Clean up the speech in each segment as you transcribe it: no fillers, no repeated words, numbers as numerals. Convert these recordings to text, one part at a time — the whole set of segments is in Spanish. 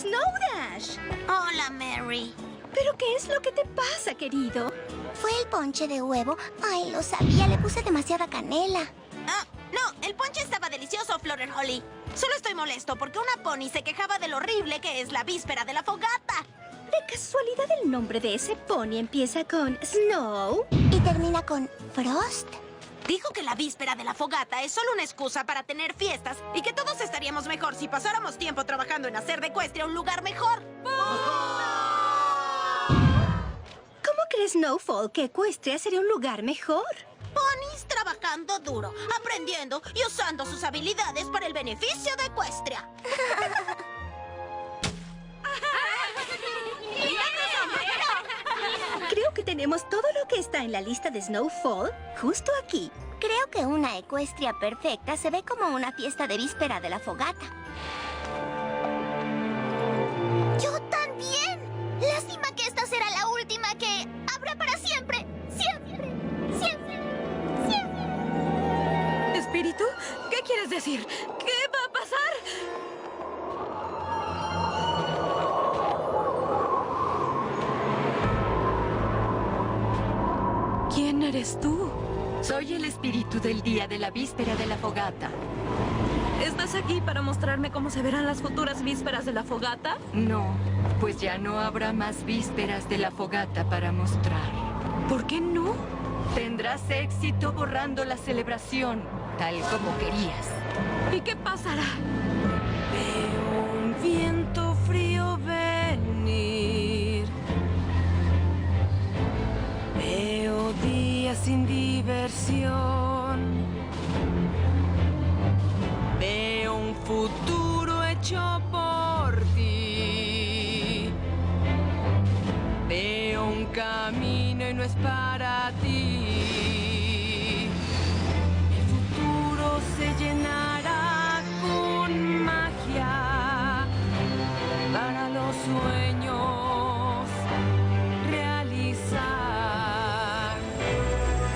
Snow Dash. Hola, Mary. ¿Pero qué es lo que te pasa, querido? Fue el ponche de huevo. Ay, lo sabía, le puse demasiada canela. Ah, no, el ponche estaba delicioso, Florent Holly. Solo estoy molesto porque una pony se quejaba de lo horrible que es la víspera de la fogata. ¿De casualidad el nombre de ese pony empieza con Snow? Y termina con Frost. Dijo que la víspera de la fogata es solo una excusa para tener fiestas y que todos estaríamos mejor si pasáramos tiempo trabajando en hacer de Ecuestria un lugar mejor. ¿Cómo cree Snowfall que Ecuestria sería un lugar mejor? Ponis trabajando duro, aprendiendo y usando sus habilidades para el beneficio de Ecuestria. Creo que tenemos todo lo que está en la lista de Snowfall justo aquí. Creo que una Ecuestria perfecta se ve como una fiesta de víspera de la fogata. ¡Yo también! Lástima que esta será la última que habrá para siempre. Siempre, siempre, siempre. ¿Espíritu? ¿Qué quieres decir? ¿Qué va a pasar? ¿Quién eres tú? Soy el espíritu del día de la víspera de la fogata. ¿Estás aquí para mostrarme cómo se verán las futuras vísperas de la fogata? No, pues ya no habrá más vísperas de la fogata para mostrar. ¿Por qué no? Tendrás éxito borrando la celebración, tal como querías. ¿Y qué pasará? Veo un viento frío venir. Veo días sin diversión. Veo un futuro hecho por ti. Veo un camino y no es para ti. El futuro se llenará con magia para los sueños realizar.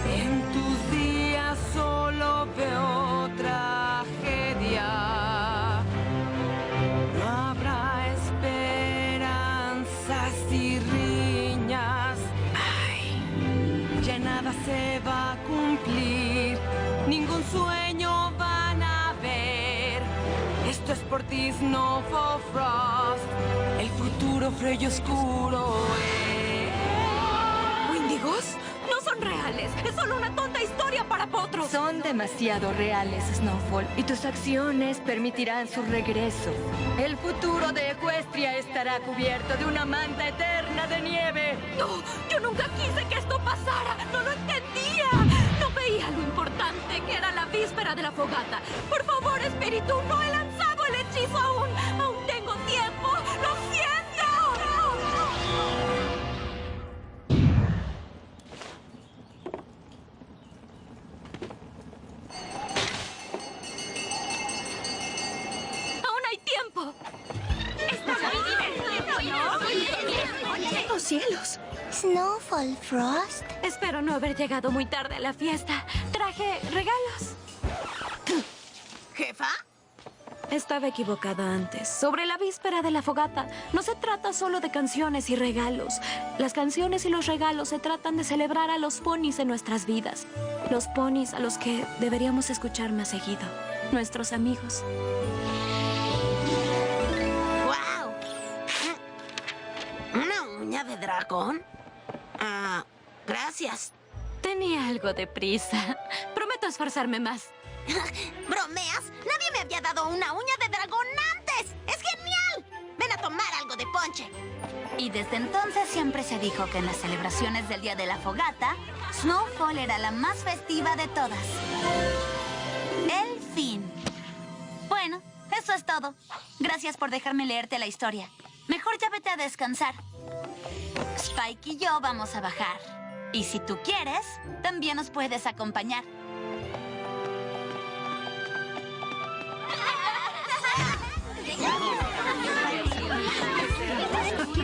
En tus días solo veo tragedia. No habrá esperanzas y riñas. Ay, ya nada se va a cumplir. Ningún sueño van a ver. Esto es por ti, Snowfall Frost. El futuro frío y oscuro es. ¿Wendigos? No son reales. Es solo una tonta historia para potros. Son demasiado reales, Snowfall, y tus acciones permitirán su regreso. El futuro de Ecuestria estará cubierto de una manta eterna de nieve. No, yo nunca quise que esto pasara. No lo entendía. No veía lo importante que era la víspera de la fogata. Por favor, espíritu, no he lanzado el hechizo aún. Aún tengo tiempo. ¡Lo siento! ¡Aún hay tiempo! ¡Oh, cielos! Snowfall Frost. Espero no haber llegado muy tarde a la fiesta. Traje regalos. ¿Jefa? Estaba equivocada antes. Sobre la víspera de la fogata, no se trata solo de canciones y regalos. Las canciones y los regalos se tratan de celebrar a los ponis en nuestras vidas. Los ponis a los que deberíamos escuchar más seguido. Nuestros amigos. ¡Wow! ¿Una uña de dragón? Ah, gracias. Tenía algo de prisa. Prometo esforzarme más. ¿Bromeas? Nadie me había dado una uña de dragón antes. ¡Es genial! Ven a tomar algo de ponche. Y desde entonces siempre se dijo que en las celebraciones del Día de la Fogata, Snowfall era la más festiva de todas. El fin. Bueno, eso es todo. Gracias por dejarme leerte la historia. Mejor ya vete a descansar. Spike y yo vamos a bajar. Y si tú quieres, también nos puedes acompañar.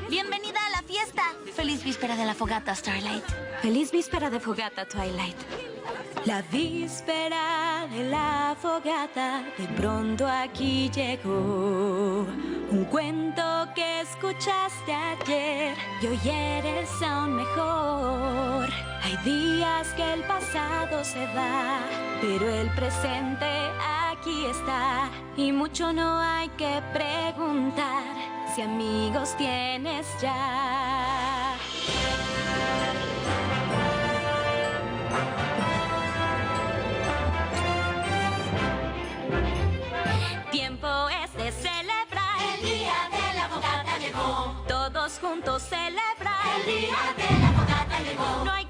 Bienvenida a la fiesta. Feliz víspera de la fogata, Starlight. Feliz víspera de fogata, Twilight. La víspera de la fogata de pronto aquí llegó. Un cuento que escuchaste ayer y hoy eres aún mejor. Hay días que el pasado se va, pero el presente aquí está. Y mucho no hay que preguntar si amigos tienes ya. Tiempo es de celebrar. El día de la fogata llegó. Todos juntos celebrar. El día de la fogata llegó. No hay